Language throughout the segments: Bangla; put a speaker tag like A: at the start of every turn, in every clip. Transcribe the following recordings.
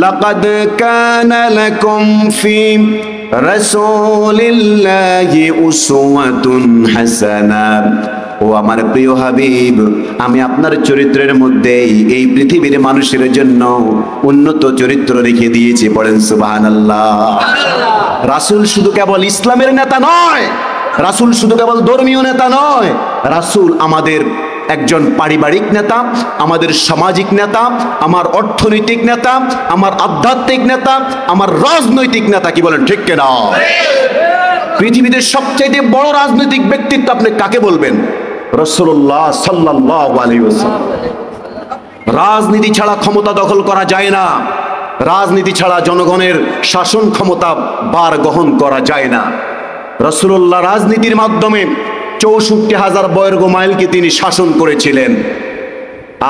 A: লাকাদ কানা লাকুম ফি রাসূলিল্লাহি উসওয়াতুন হাসানা। ও আমার প্রিয় হাবিব, আমি আপনার চরিত্রের মধ্যে এই পৃথিবীর মানুষের জন্য উন্নত চরিত্র রেখে দিয়েছি। পড়েন সুবহানাল্লাহ। রাসূল শুধু কেবল ইসলামের নেতা নয়, রাসূল শুধু কেবল ধর্মীয় নেতা নয়, রাসূল আমাদের একজন পারিবারিক নেতা, আমাদের সামাজিক নেতা, আমার অর্থনৈতিক নেতা, আমার আধ্যাত্মিক নেতা, আমার রাজনৈতিক নেতা। কি বলেন ঠিক কিনা? পৃথিবীতে সবচেয়ে বড় রাজনৈতিক ব্যক্তিত্ব আপনি কাকে বলবেন? রাসূলুল্লাহ সাল্লাল্লাহু আলাইহি ওয়াসাল্লাম। রাজনীতি ছাড়া ক্ষমতা দখল করা যায় না, রাজনীতি ছাড়া জনগণের শাসন ক্ষমতা বার গ্রহণ করা যায় না। রাসূলুল্লাহ রাজনীতির মাধ্যমে ৬৪,০০০ বর্গ মাইলকে তিনি শাসন করেছিলেন।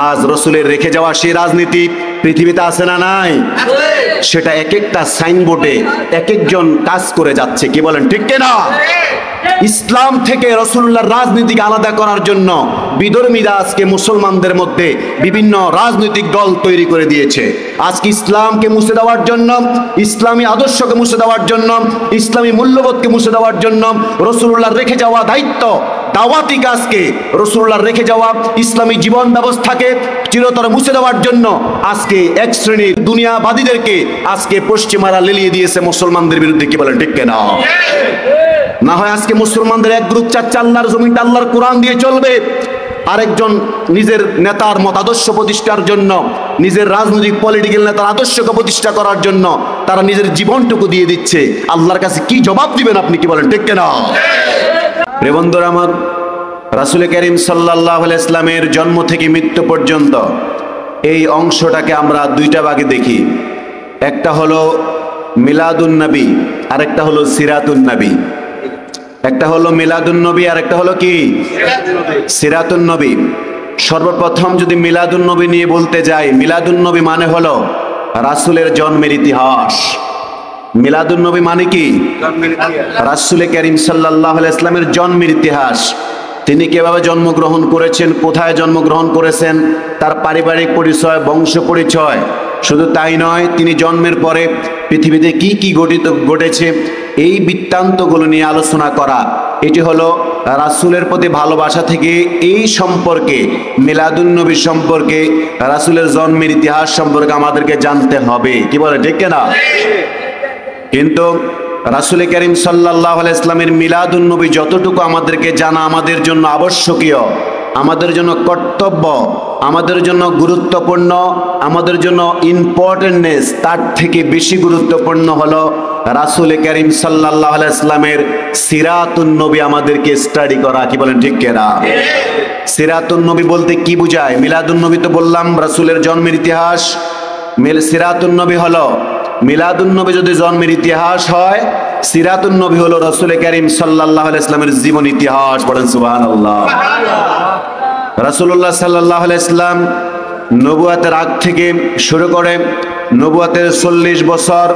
A: আজ রসুলের রেখে যাওয়া সেই রাজনীতি পৃথিবীতে আছে না নাই? সেটা এক একটা সাইনবোর্ডে এক একজন কাজ করে যাচ্ছে। কি বলেন ঠিক কিনা? ইসলাম থেকে রাসূলুল্লাহর রাজনীতিকে আলাদা করার জন্য বিধর্মীরা আজকে মুসলমানদের মধ্যে বিভিন্ন রাজনৈতিক দল তৈরি করে দিয়েছে। আজকে ইসলামকে মুছে দেওয়ার জন্য, ইসলামী আদর্শকে মুছে দেওয়ার জন্য, ইসলামী মূল্যবোধকে মুছে দেওয়ার জন্য রাসূলুল্লাহর রেখে যাওয়া দায়িত্ব, দাওয়াতি কাজকে, রাসূলুল্লাহর রেখে যাওয়া ইসলামী জীবন ব্যবস্থাকে চিরতরে মুছে দেওয়ার জন্য আজকে এক শ্রেণীর দুনিয়াবাদীদেরকে আজকে পশ্চিমারা লেলিয়ে দিয়েছে মুসলমানদের বিরুদ্ধে। কি বলেন ঠিক কিনা? না হয় আজকে মুসলমানদের এক গ্রুপ চাচ্ছে আল্লাহর জমিনটা আল্লাহর কোরআন দিয়ে চলবে, আরেকজন নিজের নেতার মতাদর্শ প্রতিষ্ঠার জন্য, নিজের রাজনৈতিক পলিটিক্যাল নেতার আদর্শকে প্রতিষ্ঠা করার জন্য তারা নিজের জীবনটুকু দিয়ে দিচ্ছে। আল্লাহর কাছে কি জবাব দিবেন আপনি? কি বলেন ঠিক কিনা? প্রিয় বন্ধুরা আমার, রাসূল করিম সাল্লাল্লাহু আলাইহি ওয়াসাল্লামের জন্ম থেকে মৃত্যু পর্যন্ত এই অংশটাকে আমরা দুইটা ভাগে দেখি। একটা হলো মিলাদুন নবী, আরেকটা হলো সিরাতুন নবী। একটা হলো মিলাদুন নবী, আর একটা হলো কি সিরাতুন নবী। সর্বপ্রথম যদি মিলাদুন নবী নিয়ে বলতে যাই, মিলাদুন নবী মানে হলো রাসূলের জন্মের ইতিহাস। মিলাদুন নবী মানে কি? রাসূল করিম সাল্লাল্লাহু আলাইহি ওয়াসাল্লামের জন্মের ইতিহাস। তিনি কিভাবে জন্মগ্রহণ করেছেন, কোথায় জন্মগ্রহণ করেছেন, তার পারিবারিক পরিচয়, বংশ পরিচয়। শুধু তাই নয়, তিনি জন্মের পরে পৃথিবীতে কি কি ঘটেছে এই বৃত্তান্তগুলো নিয়ে আলোচনা করা। এটি হলো রাসূলের প্রতি ভালোবাসা থেকে এই সম্পর্কে, মিলাদুন নবী সম্পর্কে, রাসূলের জন্মের ইতিহাস সম্পর্কে আমাদেরকে জানতে হবে। কি বলে ঠিক কিনা? কিন্তু রাসূল করিম সাল্লাল্লাহু আলাইহি ওয়াসাল্লামের মিলাদুন নবী যতটুকু আমাদেরকে জানা আমাদের জন্য আবশ্যকীয়, আমাদের জন্য কর্তব্য, আমাদের জন্য গুরুত্বপূর্ণ, আমাদের জন্য ইম্পর্টেন্টনেস, তার থেকে বেশি গুরুত্বপূর্ণ হলো রাসূল করিম সাল্লাল্লাহু আলাইহি ওয়াসাল্লামের সিরাতুন নবী আমাদেরকে স্টাডি করা। কি বলেন ঠিক কিনা? সিরাতুন নবী বলতে কি বোঝায়? মিলাদুন নবী তো বললাম রাসূলের জন্মের ইতিহাস, সিরাতুন নবী হলো, মিলাদুন নবী যদি জন্মের ইতিহাস হয়, সিরাতুন নবী হলো রাসূল করিম সাল্লাল্লাহু আলাইহি ওয়াসাল্লামের জীবন ইতিহাস। পড়েন সুবহানাল্লাহ। রাসূলুল্লাহ সাল্লাল্লাহু আলাইহি ওয়াসাল্লাম নবুয়তের আগ থেকে শুরু করে নবুয়তের 40 বছর,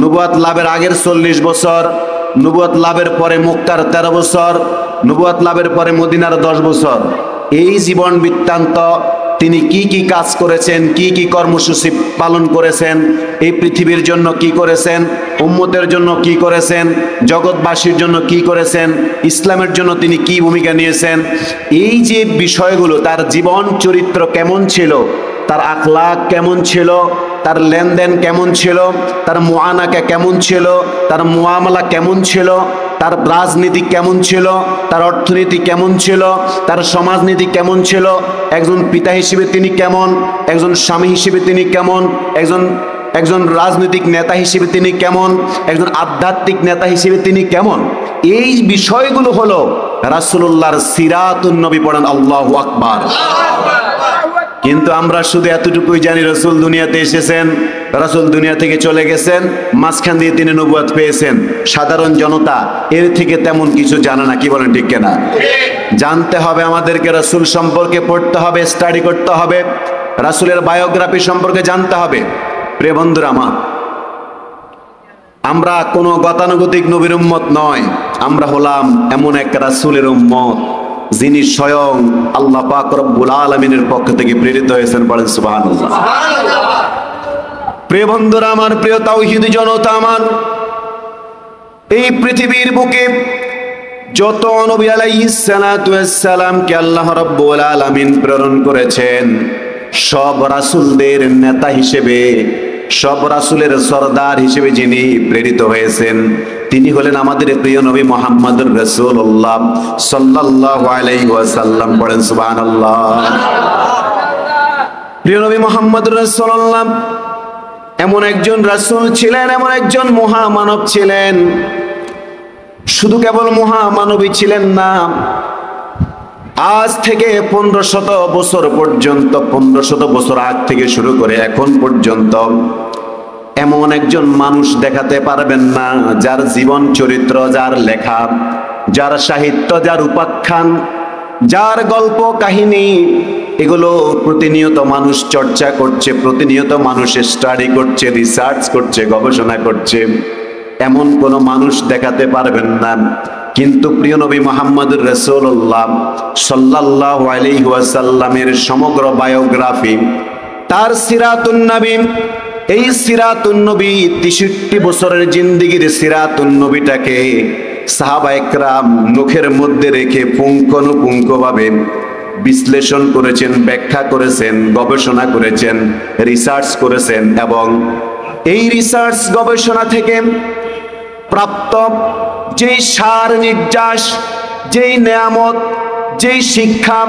A: নবুয়ত লাভের আগের 40 বছর, নবুয়ত লাভের পরে মক্কার 13 বছর, নবুয়ত লাভের পরে মদিনার 10 বছর, এই জীবন বৃত্তান্ত তিনি কি কি কাজ করেছেন, কি কি কর্মসূচি পালন করেছেন, এই পৃথিবীর জন্য কি করেছেন, উম্মতের জন্য কি করেছেন, জগৎবাসীর জন্য কি করেছেন, ইসলামের জন্য তিনি কি ভূমিকা নিয়েছেন, এই যে বিষয়গুলো, তার জীবন চরিত্র কেমন ছিল, তার আখলাক কেমন ছিল, তার লেনদেন কেমন ছিল, তার মুআনাকা কেমন ছিল, তার মুআমালা কেমন ছিল, তার রাজনীতি কেমন ছিল, তার অর্থনীতি কেমন ছিল, তার সমাজনীতি কেমন ছিল, একজন পিতা হিসেবে তিনি কেমন, একজন স্বামী হিসেবে তিনি কেমন, একজন রাজনৈতিক নেতা হিসেবে তিনি কেমন, একজন আধ্যাত্মিক নেতা হিসেবে তিনি কেমন, এই বিষয়গুলো হলো রাসূলুল্লাহর সিরাতুন নবী। পড়েন আল্লাহু আকবার। কিন্তু আমরা শুধু এতটুকুই জানি, রাসূল দুনিয়াতে এসেছেন, রাসূল দুনিয়া থেকে চলে গেছেন, মাঝখান দিয়ে তিনি নবুয়ত পেয়েছেন। সাধারণ জনতা এর থেকে তেমন কিছু জানে না। কি বলেন ঠিক কিনা? জানতে হবে, আমাদেরকে রাসূল সম্পর্কে পড়তে হবে, স্টাডি করতে হবে, রাসূলের বায়োগ্রাফি সম্পর্কে জানতে হবে। প্রিয় বন্ধুরা আমার, আমরা কোনো গতানুগতিক নবীর উম্মত নয়, আমরা হলাম এমন এক রাসূলের উম্মত যিনি স্বয়ং আল্লাহ পাক রব্বুল আলামিনের পক্ষ থেকে প্রেরিত হয়েছেন। বলেন সুবহানাল্লাহ। প্রিয় বন্ধুরা আমার, প্রিয় তাওহীদি জনতা আমার, এই পৃথিবীর বুকে যত নবী আলাইহিস সালাতু ওয়াস সালামকে আল্লাহ রাব্বুল আলামিন প্রেরণ করেছেন, সব রাসূলদের নেতা হিসেবে, সব রাসূলের সরদার হিসেবে যিনি প্রেরিত হয়েছেন, তিনি হলেন আমাদের প্রিয় নবী মুহাম্মদুর রাসূলুল্লাহ সাল্লাল্লাহু আলাইহি ওয়াসাল্লাম। পড়েন সুবহানাল্লাহ। প্রিয় নবী মুহাম্মদুর রাসূলুল্লাহ এমন একজন রাসূল ছিলেন, এমন একজন মহামানব ছিলেন। শুধু কেবল মহামানবী ছিলেন না, আজ থেকে 1500 বছর পর্যন্ত, 1500 বছর আগ থেকে শুরু করে এখন পর্যন্ত এমন একজন মানুষ দেখাতে পারবেন না যার জীবন চরিত্র, যার লেখা, যার সাহিত্য, যার উপাখ্যান, যার গল্প কাহিনী, এগুলো প্রতিনিয়ত মানুষ চর্চা করছে, প্রতিনিয়ত মানুষ স্টাডি করছে, রিসার্চ করছে, গবেষণা করছে, এমন কোন মানুষ দেখাতে পারবেন না। কিন্তু প্রিয় নবী মুহাম্মদুর রাসূলুল্লাহ সাল্লাল্লাহু আলাইহি ওয়াসাল্লামের সমগ্র বায়োগ্রাফি, তার সিরাতুন নবী, এই সিরাতুন নবী 63 বছরের জিন্দেগির সিরাতুন নবীটাকে সাহাবায়ে কেরাম মুখের মধ্যে রেখে পুঙ্খানুপুঙ্খভাবে বিশ্লেষণ করেছেন, ব্যাখ্যা করেছেন, গবেষণা করেছেন, রিসার্চ করেছেন, এবং এই রিসার্চ গবেষণা থেকে প্রাপ্ত যেই সার নির্যাস, যেই নেয়ামত, যেই শিক্ষা,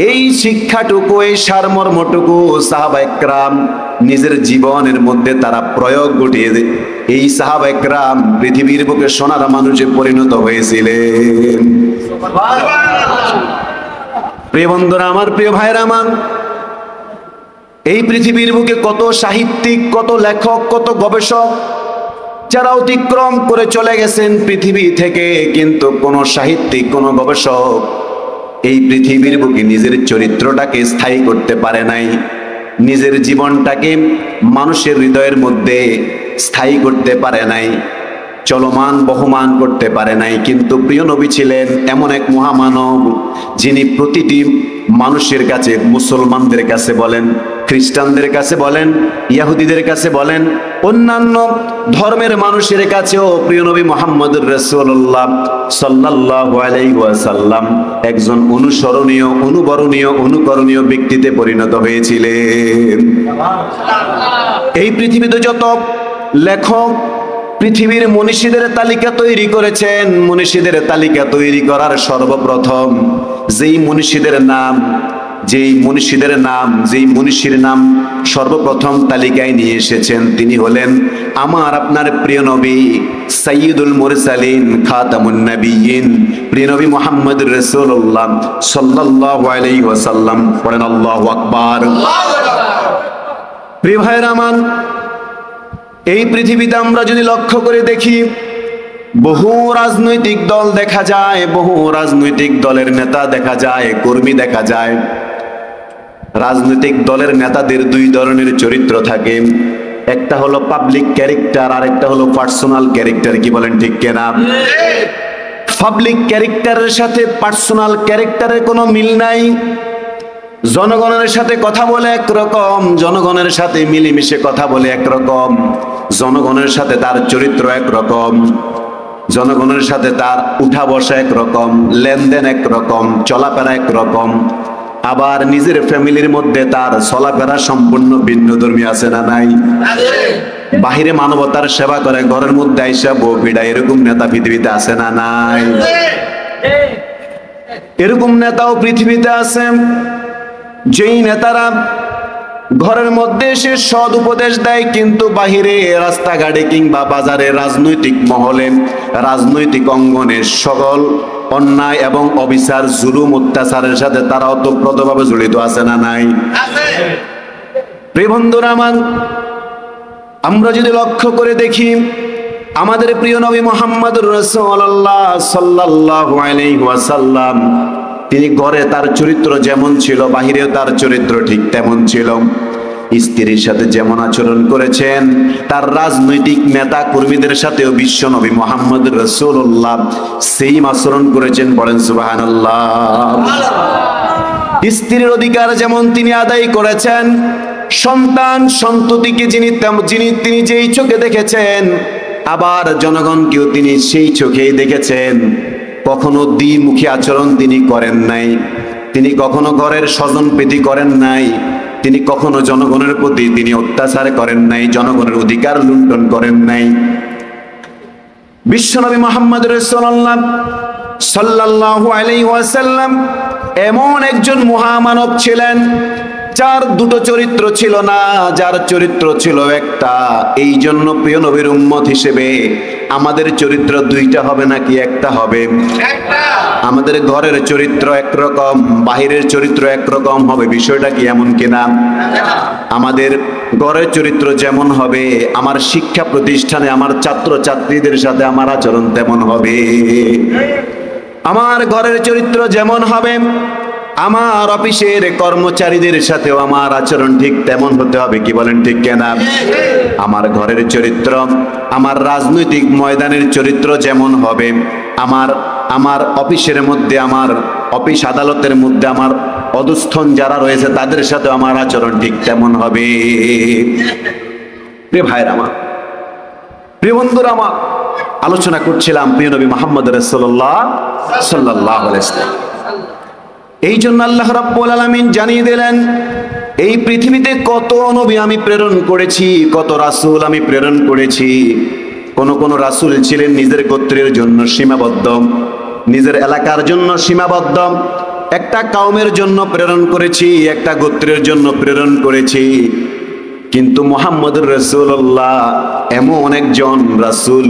A: এই শিক্ষাটুকু, এই সারমর্মটুকু সাহাবায়ে কেরাম নিজের জীবনের মধ্যে তারা প্রয়োগ ঘটিয়ে এই সাহাবায়ে কেরাম পৃথিবীর বুকে সোনার মানুষে পরিণত হয়েছিলেন। প্রিয় বন্ধুরা আমার, প্রিয় ভাইরা আমার, এই পৃথিবীর বুকে কত সাহিত্যিক, কত লেখক, কত গবেষক যারা অতিক্রম করে চলে গেছেন পৃথিবী থেকে, কিন্তু কোন সাহিত্যিক, কোন গবেষক এই পৃথিবীর বুকে নিজের চরিত্রটাকে স্থায়ী করতে পারে নাই, নিজের জীবনটাকে মানুষের হৃদয়ের মধ্যে স্থায়ী করতে পারে নাই, চলমান বহমান করতে পারে নাই। কিন্তু প্রিয় নবী ছিলেন এমন এক মহামানব যিনি প্রতিটি মানুষের কাছে, মুসলমানদের কাছে বলেন, খ্রিস্টানদের কাছে বলেন, ইহুদিদের কাছে বলেন, অন্যান্য ধর্মের মানুষের কাছেও প্রিয় নবী মুহাম্মদুর রাসূলুল্লাহ সাল্লাল্লাহু আলাইহি ওয়াসাল্লাম একজন অনুসরণীয়, অনুবরণীয়, অনুকরণীয় ব্যক্তিতে পরিণত হয়েছিলেন। এই পৃথিবীতে যত লেখক পৃথিবীর মনীষীদের তালিকা তৈরি করেছেন, মনীষীদের তালিকা তৈরি করার সর্বপ্রথম যেই মনীষীদের নাম, যেই মনীষীর নাম সর্বপ্রথম তালিকায় নিয়ে এসেছেন, তিনি হলেন আমার আপনার প্রিয় নবী সাইয়্যিদুল মুরসালিন, খাতামুন নবিয়্যিন, প্রিয় নবী মুহাম্মদুর রাসূলুল্লাহ সাল্লাল্লাহু আলাইহি ওয়াসাল্লাম। পড়েন আল্লাহু আকবার। প্রিয় ভাইরা আমার, এই পৃথিবীতে আমরা যদি লক্ষ্য করে দেখি, বহু রাজনৈতিক দল দেখা যায়, বহু রাজনৈতিক দলের নেতা দেখা যায়, কর্মী দেখা যায়। রাজনৈতিক দলের নেতাদের দুই ধরনের চরিত্র থাকে, একটা হলো পাবলিক ক্যারেক্টার, আর একটা হলো পার্সোনাল ক্যারেক্টার। কি বলেন, ঠিক কিনা? পাবলিক ক্যারেক্টারের সাথে পার্সোনাল ক্যারেক্টারের কোনো মিল নাই। জনগণের সাথে কথা বলে একরকম, জনগণের সাথে মিলেমিশে কথা বলে একরকম, জনগণের সাথে তার চরিত্র একরকম, জনগণের সাথে তার উঠা বসা একরকম, লেনদেন একরকম, চলাফেরা একরকম। আবার নিজের ফ্যামিলির মধ্যে তার চলাফেরা সম্পূর্ণ ভিন্ন ধর্মী, আছে না নাই? বাহিরে মানবতার সেবা করে, ঘরের মধ্যে আইসা বউ পিড়ায়, এরকম নেতা পৃথিবীতে আছে না নাই? এরকম নেতাও পৃথিবীতে আছে, যেই নেতারা ঘরের মধ্যে এসে সৎ উপদেশ দেয়, কিন্তু বাহিরে রাস্তাঘাটে কিংবা বাজারে, রাজনৈতিক মহলে, রাজনৈতিক অঙ্গনে সকল অন্যায় এবং অবিচার, জুলুম, অত্যাচারের সাথে তারা ওতপ্রোতভাবে জড়িত, আছে না নাই? প্রিয় বন্ধুরা আমার, আমরা যদি লক্ষ্য করে দেখি, আমাদের প্রিয় নবী মুহাম্মদুর রাসূলুল্লাহ সাল্লাল্লাহু আলাইহি ওয়াসাল্লাম, তিনি ঘরে তার চরিত্র যেমন ছিল, বাহিরেও তার চরিত্র ঠিক তেমন ছিল। স্ত্রীর সাথে যেমন আচরণ করেছেন, তার রাজনৈতিক নেতা কর্মীদের সাথেও বিশ্ব নবী মুহাম্মদুর রাসূলুল্লাহ সেই আচরণ করেছেন। বলেন সুবহানাল্লাহ। স্ত্রীর অধিকার যেমন তিনি আদায় করেছেন, সন্তান সন্ততিকে তিনি যেই চোখে দেখেছেন, আবার জনগণকেও তিনি সেই চোখেই দেখেছেন। কখনো দ্বিমুখী আচরণ তিনি করেন নাই, তিনি কখনো ঘরের স্বজন প্রীতি করেন নাই, তিনি কখনো জনগণের প্রতি তিনি অত্যাচার করেন নাই, জনগণের অধিকার লুণ্ঠন করেন নাই। বিশ্বনবী মুহাম্মদ রাসূলুল্লাহ সাল্লাল্লাহু আলাইহি ওয়াসাল্লাম এমন একজন মহামানব ছিলেন যার দুটো চরিত্র ছিল না, যার চরিত্র ছিল একটা। এই জন্য প্রিয় নবীর উম্মত হিসেবে আমাদের চরিত্র দুইটা হবে নাকি একটা হবে? আমাদের ঘরের চরিত্র একরকম, বাহিরের চরিত্র একরকম হবে। বিষয়টা কি এমন কিনা? আমাদের ঘরের চরিত্র যেমন হবে, আমার শিক্ষা প্রতিষ্ঠানে আমার ছাত্র ছাত্রীদের সাথে আমার আচরণ তেমন হবে। আমার ঘরের চরিত্র যেমন হবে, আমার অফিসের কর্মচারীদের সাথেও আমার আচরণ ঠিক তেমন হতে হবে। কি বলেন ঠিক কিনা? আমার ঘরের চরিত্র, আমার রাজনৈতিক ময়দানের চরিত্র যেমন হবে, আমার অফিসের মধ্যে, আমার অফিস আদালতের মধ্যে আমার অধস্তন যারা রয়েছে তাদের সাথে আমার আচরণ ঠিক তেমন হবে। প্রিয় ভাইরা আমার, প্রিয় বন্ধুরা আমার, আলোচনা করছিলাম প্রিয় নবী মুহাম্মদ রাসূলুল্লাহ সাল্লাল্লাহু আলাইহি ওয়াসাল্লাম। এই জন্য আল্লাহ রাব্বুল আলামিন জানিয়ে দিলেন, এই পৃথিবীতে কত নবী আমি প্রেরণ করেছি, কত রাসূল আমি প্রেরণ করেছি। কোন রাসূল ছিলেন নিজের গোত্রের জন্য সীমাবদ্ধ, নিজের এলাকার জন্য সীমাবদ্ধ। একটা কওমের জন্য প্রেরণ করেছি, একটা গোত্রের জন্য প্রেরণ করেছি। কিন্তু মুহাম্মদুর রাসূলুল্লাহ এমন একজন রাসূল,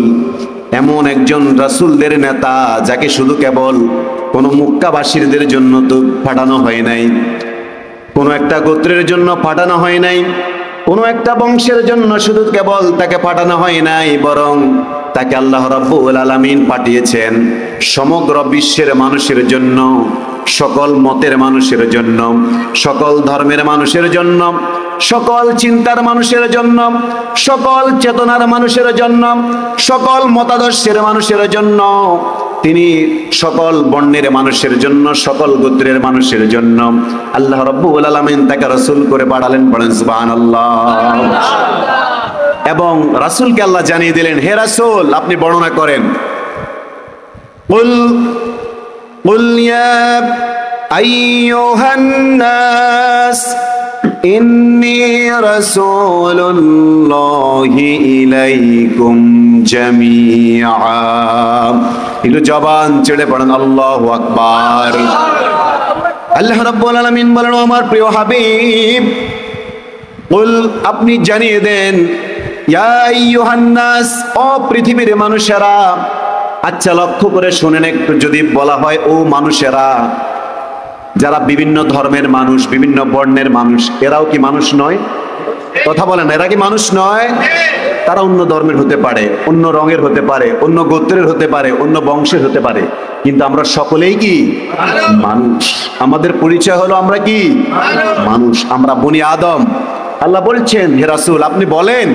A: এমন একজন রাসূলদের নেতা, যাকে শুধু কেবল কোন মক্কাবাসীদের জন্য তো পাঠানো হয় নাই, কোন একটা গোত্রের জন্য পাঠানো হয় নাই, কোন একটা বংশের জন্য শুধু কেবল তাকে পাঠানো হয় নাই, বরং তাকে আল্লাহ রাব্বুল আলামিন পাঠিয়েছেন সমগ্র বিশ্বের মানুষের জন্য, সকল মতের মানুষের জন্য, সকল ধর্মের মানুষের জন্য, সকল চিন্তার মানুষের জন্য, সকল চেতনার মানুষের জন্য, সকল মতাদর্শের মানুষের জন্য। তিনি সকল বর্ণের মানুষের জন্য, সকল গোত্রের মানুষের জন্য আল্লাহ রাব্বুল আলামিন তাকে রাসূল করে পাঠালেন। বলেন সুবহানাল্লাহ। এবং রাসূলকে আল্লাহ জানিয়ে দিলেন, হে রাসূল আপনি বর্ণনা করেন, কুল ইয়া আইয়ুহান নাস ইন্নী রাসূলুল্লাহি ইলাইকুম জামিআ। একটু জবান ছেড়ে পড়েন আল্লাহু আকবার। আল্লাহ রাব্বুল আলামিন বলেন, আমার প্রিয় হাবিব, কুল আপনি জানিয়ে দেন, ইয়া আইয়ুহান নাস, ও পৃথিবীর মানুষেরা। আচ্ছা লক্ষ্য করে শুনেন একটু, যদি বলা হয় ও মানুষেরা, যারা বিভিন্ন ধর্মের মানুষ, বিভিন্ন বর্ণের মানুষ, এরাও কি মানুষ নয়? কথা বলেন, এরা কি মানুষ নয়? তারা অন্য ধর্মের হতে পারে, অন্য রঙের হতে পারে, অন্য গোত্রের হতে পারে, অন্য বংশের হতে পারে, কিন্তু আমরা সকলেই কি মানুষ। আমাদের পরিচয় হলো আমরা কি মানুষ, আমরা বনি আদম। আল্লাহ বলছেন, হে রাসূল আপনি বলেন।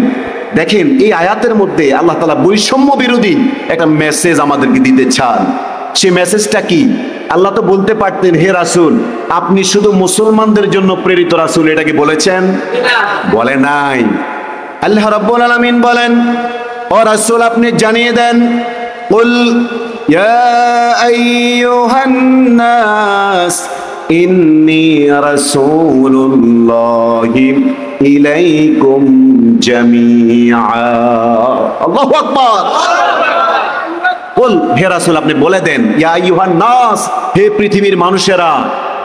A: দেখেন এই আয়াতের মধ্যে আল্লাহ তাআলা বৈষম্য বিরোধী একটা মেসেজ আমাদেরকে দিতে চান। সেই মেসেজটা কি? আল্লাহ তো বলতে পারতেন, হে রাসূল আপনি শুধু মুসলমানদের জন্য প্রেরিত রাসূল, এটা কি বলেছেন? বলে নাই। আল্লাহ রাব্বুল আলামিন বলেন, ও রাসূল আপনি জানিয়ে দেন, কুল ইয়া আইয়ুহান নাস ইন্নী রাসূলুল্লাহি ইলাইকুম জামিআ। আল্লাহু আকবার। কুল, হে রাসূল আপনি বলে দেন, ইয়া আইয়ুহান নাস, হে পৃথিবীর মানুষেরা,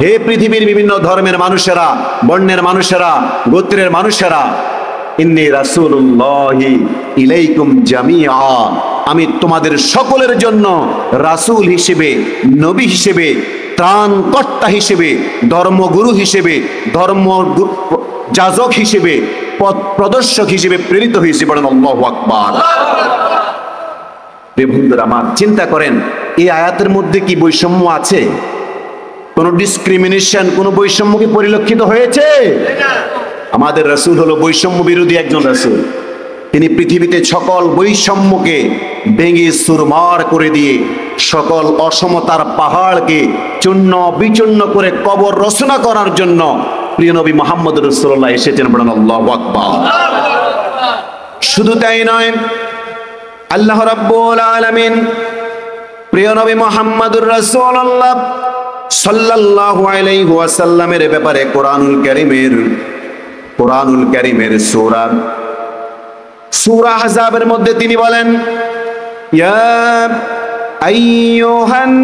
A: হে পৃথিবীর বিভিন্ন ধর্মের মানুষেরা, বর্ণের মানুষেরা, গোত্রের মানুষেরা, ইন্নী রাসূলুল্লাহি ইলাইকুম জামিআ, আমি তোমাদের সকলের জন্য রাসূল হিসেবে, নবী হিসেবে, ত্রাণকর্তা হিসেবে, ধর্মগুরু হিসেবে, ধর্ম যাজক হিসেবে, পথ প্রদর্শক হিসেবে প্রেরিত হয়েছি। বলেন আল্লাহু আকবার। বন্ধুরা আমার, চিন্তা করেন এই আয়াতের মধ্যে কি বৈষম্য আছে? কোন ডিসক্রিমিনেশন, কোন বৈষম্য কি পরিলক্ষিত হয়েছে? আমাদের রাসূল হলো বৈষম্য বিরোধী একজন রাসূল। তিনি পৃথিবীতে সকল বৈষম্যকে ভেঙে চুরমার করে দিয়ে সকল অসমতার পাহাড়কে চূর্ণ বিচূর্ণ করে কবর রচনা করার জন্য প্রিয় নবী মুহাম্মদ রাসূলুল্লাহ এসেছেন, বলেন আল্লাহু আকবার। শুধু তাই নয়, আল্লাহ রাব্বুল আলামিন প্রিয় নবী মুহাম্মদুর রাসূলুল্লাহ সাল্লাল্লাহু আলাইহি ওয়াসাল্লামের ব্যাপারে কোরআনুল কারীমের সূরা আহজাবের মধ্যে তিনি বলেন, ইয়া আইয়ুহান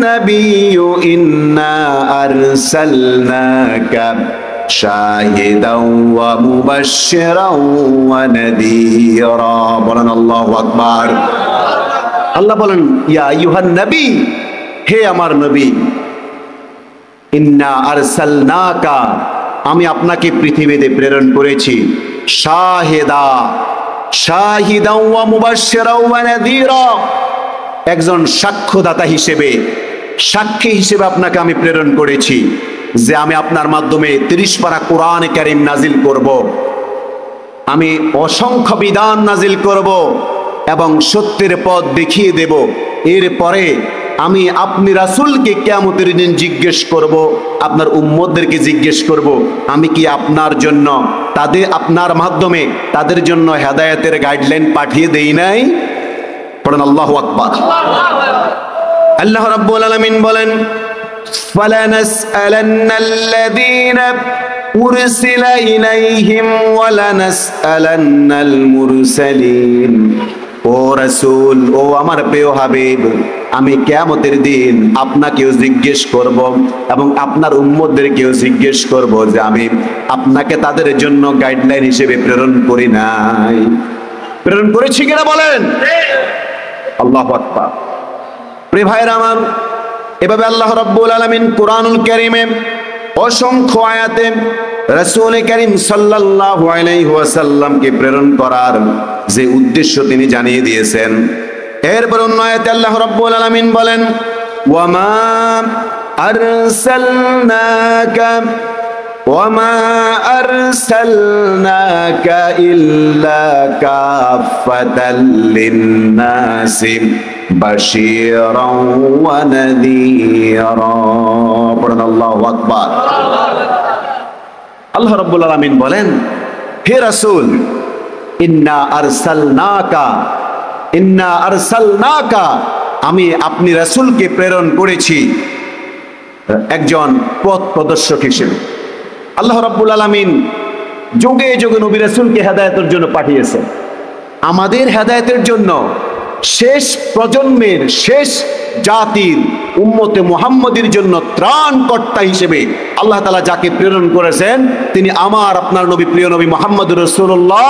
A: নাবিয়্যু ইন্না আরসালনাকা শাহিদাও ওয়া মুবাশশিরাও ওয়া নাযীরা। বলেন আল্লাহু আকবার। আল্লাহ বলেন, ইয়া আইয়ুহান নবী, হে আমার নবী, ইন্না আরসালনাকা, আমি আপনাকে পৃথিবীতে প্রেরণ করেছি, শাহিদাও ওয়া মুবাশশিরাও ওয়া নাযীরা, একজন সাক্ষ্যদাতা হিসেবে, সাক্ষী হিসেবে আপনাকে আমি প্রেরণ করেছি যে আমি আপনার মাধ্যমে 30 পারা কোরআন কারীম নাজিল করব, আমি অসংখ্য বিধান নাজিল করব এবং সত্যের পথ দেখিয়ে দেব। এরপরে আমি আপনি রাসূলকে কিয়ামতের দিন জিজ্ঞেস করব, আপনার উম্মতদেরকে জিজ্ঞেস করব, আমি কি আপনার জন্য আপনার মাধ্যমে তাদের জন্য হেদায়েতের গাইডলাইন পাঠিয়ে দেই নাই? পড়েন আল্লাহু আকবার। আল্লাহ রাব্বুল আলামিন বলেন, ফালানাসআলান্নাল্লাযীনা উরসিলা ইলাইহিম ওয়া লানাসআলান্নাল মুরসালিন। ও রাসূল, ও আমার প্রিয় হাবিব, আমি কিয়ামতের দিন আপনাকেও জিজ্ঞেস করব এবং আপনার উম্মতদেরকেও জিজ্ঞেস করব যে আমি আপনাকে তাদের জন্য গাইডলাইন হিসেবে প্রেরণ করি নাই, প্রেরণ করেছি কিনা বলেন? আল্লাহু আকবার। প্রিয় ভাইরা আমার, এভাবে আল্লাহ রাব্বুল আলামিন কোরআনুল কারীমে অসংখ্য আয়াতে রাসূল কারীম সাল্লাল্লাহু আলাইহি ওয়াসাল্লামকে প্রেরণ করার যে উদ্দেশ্য তিনি জানিয়ে দিয়েছেন। এরপর অন্য আয়াতে আল্লাহ রাব্বুল আলামিন বলেন, ওয়ামা আরসালনাকা ইল্লা কাফাতাল লিন্নাসি বাশীরাও ওয়া নাযীরা। পড়েন আল্লাহু আকবার। আল্লাহ রাব্বুল আলামিন বলেন, হে রাসূল, ইন্না আরসালনাকা, আমি আপনি রাসূলকে প্রেরণ করেছি একজন পথ প্রদর্শক হিসেবে। আল্লাহ রাব্বুল আলামিন যুগে যুগে নবী রাসূলকে হেদায়েতের জন্য পাঠিয়েছেন, আমাদের হেদায়েতের জন্য, শেষ প্রজন্মের, শেষ জাতির উম্মতে মুহাম্মদীর জন্য ত্রাণকর্তা হিসেবে আল্লাহ তাআলা যাকে প্রেরণ করেছেন তিনি আমার আপনার নবী, প্রিয় নবী মুহাম্মদুর রাসূলুল্লাহ।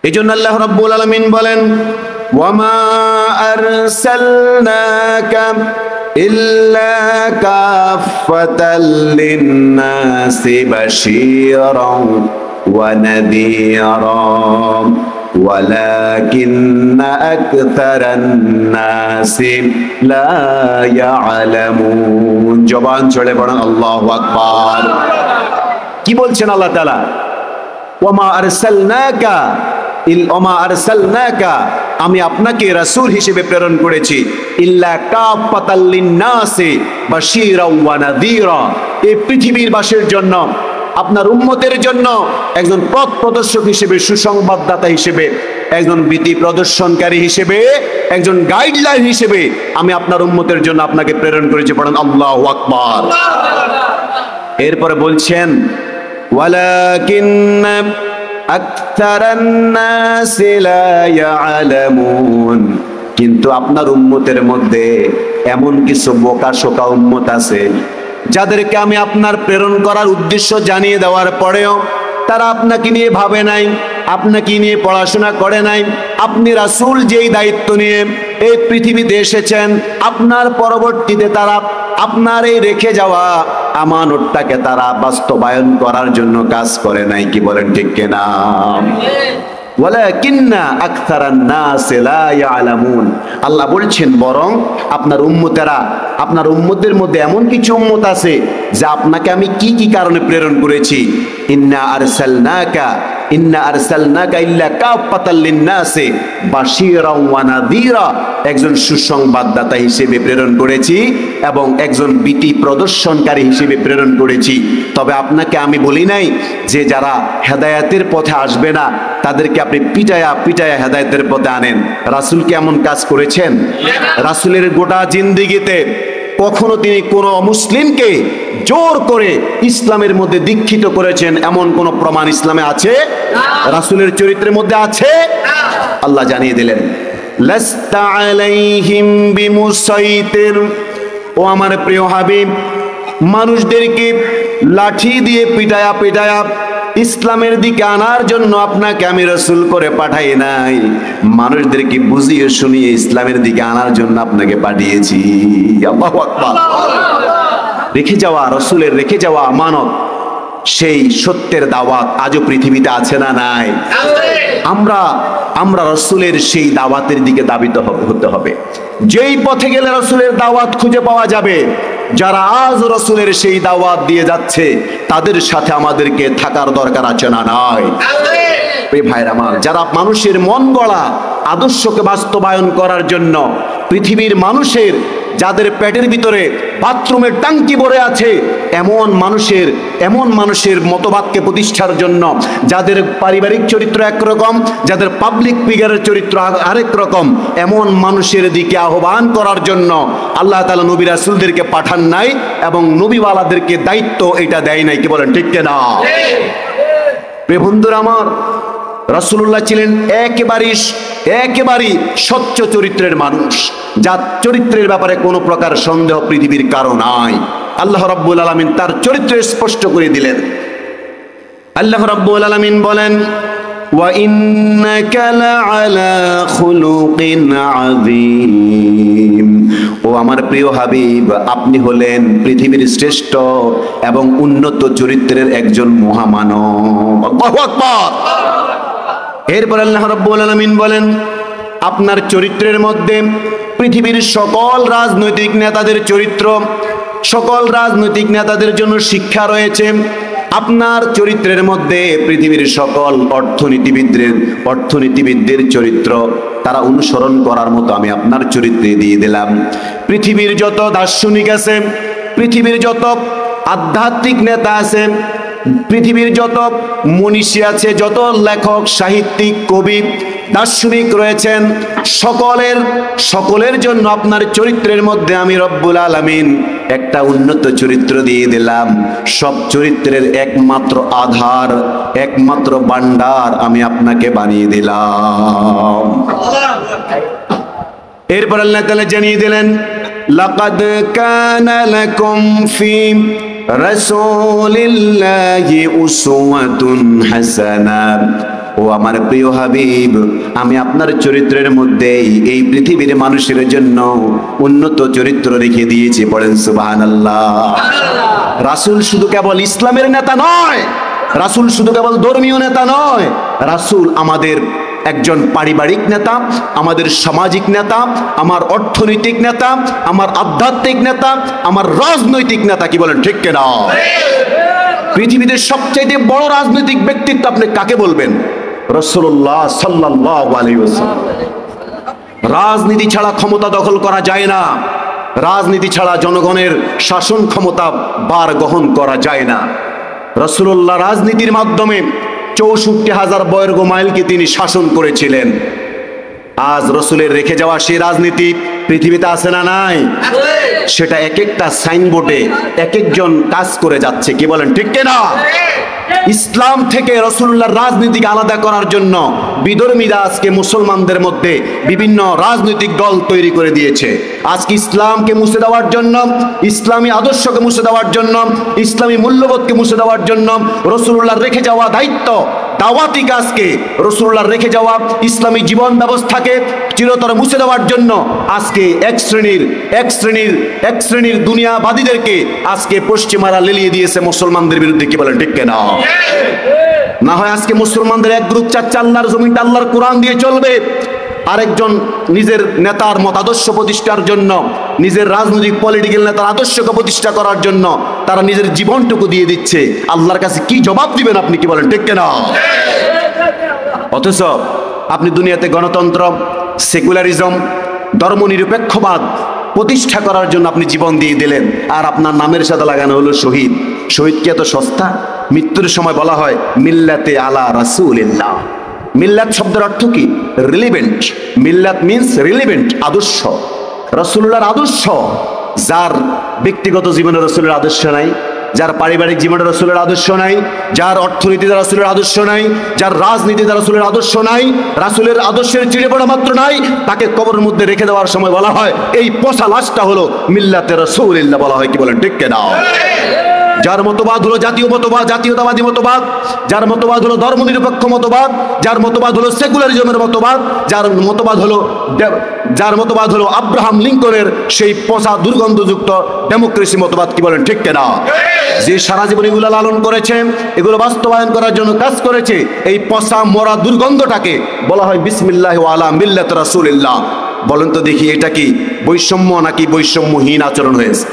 A: এজন্য আল্লাহ রাব্বুল আলামিন বলেন, ওয়ামা আরসালনাকা ইল্লা কাফাতাল লিন্নাসি বাশীরাও ওয়া নাযীরা ওয়ালাকিন্না আকতারান নাসি লা ইয়ালামুন। জবান ছড়ে পড়েন আল্লাহু আকবার। কি বলছেন আল্লাহ তাআলা? ওয়ামা আরসালনাকা, আমি আপনাকে রাসূল হিসেবে প্রেরণ করেছি, ইল্লা কাফাতাল লিন্নাসি বাশীরাও ওয়া নাযীরা, এই পৃথিবীর বাসীর জন্য, আপনার উম্মতের জন্য একজন পথ প্রদর্শক হিসেবে, সুসংবাদদাতা হিসেবে, একজন ভীতি প্রদর্শনকারী হিসেবে, একজন গাইডলাইন হিসেবে আমি আপনার উম্মতের জন্য আপনাকে প্রেরণ করেছি। পড়েন আল্লাহু আকবার। এরপরে বলছেন, ওয়ালাকিন্না আকতারান নাসি লা ইয়ালামুন, কিন্তু আপনার উম্মতের মধ্যে এমন কিছু বোকাশোকা উম্মত আছে যাদেরকে আমি আপনার প্রেরণ করার উদ্দেশ্য জানিয়ে দেওয়ার পরেও তারা আপনাকে নিয়ে ভাবে নাই, আপনাকে নিয়ে পড়াশোনা করে নাই। আপনি রাসূল যেই দায়িত্ব নিয়ে এই পৃথিবীতে এসেছেন, আপনার পরবর্তীতে তারা আপনার এই রেখে যাওয়া আমানতটাকে তারা বাস্তবায়ন করার জন্য কাজ করে নাই। কি বলেন ঠিক কিনা? ওয়ালাকিন্না আকতারান নাসি লা ইয়ালামুন। আল্লাহ বলছেন, বরং আপনার উম্মতেরা, আপনার উম্মতের মধ্যে এমন কিছু উম্মত আছে যা আপনাকে আমি কি কি কারণে প্রেরণ করেছি। ইন্না আরসালনাকা ইন্না আরসালনাকা ইল্লা কাফাতাল লিন-নাসি বাশীরাও ওয়া নাযীরা, একজন সুসংবাদদাতা হিসেবে প্রেরণ করেছি এবং একজন ভীতি প্রদর্শনকারী হিসেবে প্রেরণ করেছি। তবে আপনাকে আমি বলি নাই যে যারা হেদায়েতের পথে আসবে না তাদেরকে আপনি পিটায়া পিটায়া হেদায়েতের পথে আনেন। রাসূল কি এমন কাজ করেছেন? রাসূলের গোটা জিন্দেগিতে কখনো তিনি কোন অমুসলিমকে জোর করে ইসলামের মধ্যে দীক্ষিত করেছেন এমন কোন প্রমাণ ইসলামে আছে? রাসূলের চরিত্রের মধ্যে আছে? আল্লাহ জানিয়ে দিলেন, লাস্তা আলাইহিম বিমুসাইতির, ও আমার প্রিয় হাবিব, মানুষদেরকে লাঠি দিয়ে পিটায়া পিটায়া ইসলামের দিকে আনার জন্য আপনাকে আমি রাসূল করে পাঠাই নাই, মানুষদেরকে বুঝিয়ে শুনিয়ে ইসলামের দিকে আনার জন্য আপনাকে পাঠিয়েছি। আল্লাহু আকবার। রেখে যাওয়া রাসূলের রেখে যাওয়া আমানত, সেই সত্যের দাওয়াত আজও পৃথিবীতে আছে না নাই? আমরা রাসূলের সেই দাওয়াতের দিকে দাবিত হতে হবে। যেই পথে গেলে রাসূলের দাওয়াত খুঁজে পাওয়া যাবে, যারা আজ রাসূলের সেই দাওয়াত দিয়ে যাচ্ছে তাদের সাথে আমাদেরকে থাকার দরকার আছে না নাই? এই ভাইরা আমার, যারা মানুষের মন গড়া আদর্শকে বাস্তবায়ন করার জন্য পৃথিবীর মানুষের, যাদের পেটের ভিতরে বাথরুমের টাঙ্কি ভরে আছে এমন মানুষের মতবাদকে প্রতিষ্ঠার জন্য, যাদের পারিবারিক চরিত্র একরকম, যাদের পাবলিক ফিগারের চরিত্র আরেক রকম, এমন মানুষের দিকে আহ্বান করার জন্য আল্লাহ তাআলা নবী রাসূলদেরকে পাঠান নাই এবং নবীওয়ালাদেরকে দায়িত্ব এটা দেয় নাই। কি বলেন ঠিক কিনা? প্রিয় বন্ধুরা আমার, রাসূলুল্লাহ ছিলেন একেবারেই স্বচ্ছ চরিত্রের মানুষ, যার চরিত্রের ব্যাপারে কোনো প্রকার সন্দেহ পৃথিবীর কারণ নাই। আল্লাহ রাব্বুল আলামিন তার চরিত্র স্পষ্ট করে দিলেন। আল্লাহ রাব্বুল আলামিন বলেন, ওয়া ইন্নাকা লাআলা খুলুকিন আযীম, ও আমার প্রিয় হাবিব, আপনি হলেন পৃথিবীর শ্রেষ্ঠ এবং উন্নত চরিত্রের একজন মহামানব। আল্লাহু আকবার। এরপর আল্লাহ রাব্বুল আলামিন বলেন, আপনার চরিত্রের মধ্যে পৃথিবীর সকল রাজনৈতিক নেতাদের চরিত্র, সকল রাজনৈতিক নেতাদের জন্য শিক্ষা রয়েছে। আপনার চরিত্রের মধ্যে পৃথিবীর সকল অর্থনীতিবিদদের চরিত্র তারা অনুসরণ করার মতো আমি আপনার চরিত্রে দিয়ে দিলাম। পৃথিবীর যত দার্শনিক আছে, পৃথিবীর যত আধ্যাত্মিক নেতা আছে, পৃথিবীর যত মনীষী আছে, যত লেখক, সাহিত্যিক, কবি, দার্শনিক রয়েছেন, সকলের জন্য আপনার চরিত্রের মধ্যে আমি রব্বুল আলামিন একটা উন্নত চরিত্র দিয়ে দিলাম। সব চরিত্রের একমাত্র আধার, একমাত্র ভান্ডার আমি আপনাকে বানিয়ে দিলাম। এরপর আল্লাহ তাআলা জানিয়ে দিলেন, লাকাদ কানা লাকুম ফি রাসূলিল্লাহি উসওয়াতুন হাসানা, ও আমার প্রিয় হাবিব, আমি আপনার চরিত্রের মধ্যেই এই পৃথিবীর মানুষের জন্য উন্নত চরিত্র রেখে দিয়েছি। পড়েন সুবহানাল্লাহ। রাসূল শুধু কেবল ইসলামের নেতা নয়, রাসূল শুধু কেবল ধর্মীয় নেতা নয়, রাসূল আমাদের একজন পারিবারিক নেতা, আমাদের সামাজিক নেতা, আমার অর্থনৈতিক নেতা, আমার আধ্যাত্মিক নেতা, আমার রাজনৈতিক নেতা। কি বলেন ঠিক কিনা? পৃথিবীতে সবচেয়ে বড় রাজনৈতিক ব্যক্তিত্ব আপনি কাকে বলবেন? রাসূলুল্লাহ সাল্লাল্লাহু আলাইহি ওয়াসাল্লাম। রাজনীতি ছাড়া ক্ষমতা দখল করা যায় না, রাজনীতি ছাড়া জনগণের শাসন ক্ষমতা বার গ্রহণ করা যায় না। রাসূলুল্লাহ রাজনীতির মাধ্যমে ৬৪,০০০ বর্গ মাইলকে তিনি শাসন করেছিলেন। আজ রাসূলের রেখে যাওয়া সেই রাজনীতি পৃথিবীতে আছে না নাই? সেটা এক একটা সাইনবোর্ডে এক একজন কাজ করে যাচ্ছে। কি বলেন ঠিক কিনা? ইসলাম থেকে রাসূলুল্লাহর রাজনীতিকে আলাদা করার জন্য বিধর্মীরা আজকে মুসলমানদের মধ্যে বিভিন্ন রাজনৈতিক দল তৈরি করে দিয়েছে। আজকে ইসলামকে মুছে দেওয়ার জন্য, ইসলামী আদর্শকে মুছে দেওয়ার জন্য, ইসলামী মূল্যবোধকে মুছে দেওয়ার জন্য রাসূলুল্লাহর রেখে যাওয়া দায়িত্ব, দাওয়াতি কাজকে, রাসূলুল্লাহর রেখে যাওয়া ইসলামী জীবন ব্যবস্থাকে চিরতরে মুছে দেওয়ার জন্য আজকে এক শ্রেণীর দুনিয়াবাদীদেরকে আজকে পশ্চিমারা লেলিয়ে দিয়েছে মুসলমানদের বিরুদ্ধে। কি বলেন ঠিক কিনা? না হয় আজকে মুসলমানদের এক গ্রুপ চাচ্ছে আল্লাহর জমিনটা আল্লাহর কোরআন দিয়ে চলবে, আরেকজন নিজের নেতার মতাদর্শ প্রতিষ্ঠার জন্য, নিজের রাজনৈতিক পলিটিক্যাল নেতার আদর্শকে প্রতিষ্ঠা করার জন্য তারা নিজের জীবনটুকু দিয়ে দিচ্ছে। আল্লাহর কাছে কি জবাব দিবেন আপনি? কি বলেন ঠিক কিনা? অথচ আপনি দুনিয়াতে গণতন্ত্র, সেকুলারিজম, ধর্মনিরপেক্ষবাদ প্রতিষ্ঠা করার জন্য আপনি জীবন দিয়ে দিলেন, আর আপনার নামের সাথে লাগানো হলো শহীদ। শহীদ কি এত সস্তা? মৃত্যুর সময় বলা হয় মিল্লাতে আলা রাসূলিল্লাহ। মিল্লাত শব্দের অর্থ কি? রিলিভেন্ট। মিল্লাত মিন্স রিলিভেন্ট, আদর্শ, রাসূলুল্লাহর আদর্শ। যার ব্যক্তিগত জীবনে রাসূলের আদর্শ নাই, যার পারিবারিক জীবনে রাসূলের আদর্শ নাই, যার অর্থনীতিতে রাসূলের আদর্শ নাই, যার রাজনীতিতে রাসূলের আদর্শ নাই, রাসূলের আদর্শের চিড়ে পড়া মাত্র নাই, তাকে কবরের মধ্যে রেখে দেওয়ার সময় বলা হয় এই পচা লাশটা হলো মিল্লাতে রাসূলিল্লাহ বলা হয়। কি বলেন ঠিক কিনা? যার মতবাদ হলো জাতীয় মতবাদ, জাতীয়তাবাদী মতবাদ, যার মতবাদ হলো ধর্মনিরপেক্ষ মতবাদ, যার মতবাদ হলো সেকুলারিজমের মতবাদ, যার মতবাদ হলো আব্রাহাম লিঙ্কনের সেই পচা দুর্গন্ধযুক্ত ডেমোক্রেসি মতবাদ। কি বলেন ঠিক কিনা? যে সারা জীবন এগুলো লালন করেছে, এগুলো বাস্তবায়ন করার জন্য কাজ করেছে, এই পচা মরা দুর্গন্ধটাকে বলা হয় বিসমিল্লাহ ওয়া আলা মিল্লাতি রাসূলিল্লাহ। বলেন তো দেখি, এটা কি বৈষম্য নাকি বৈষম্যহীন আচরণ হয়েছে?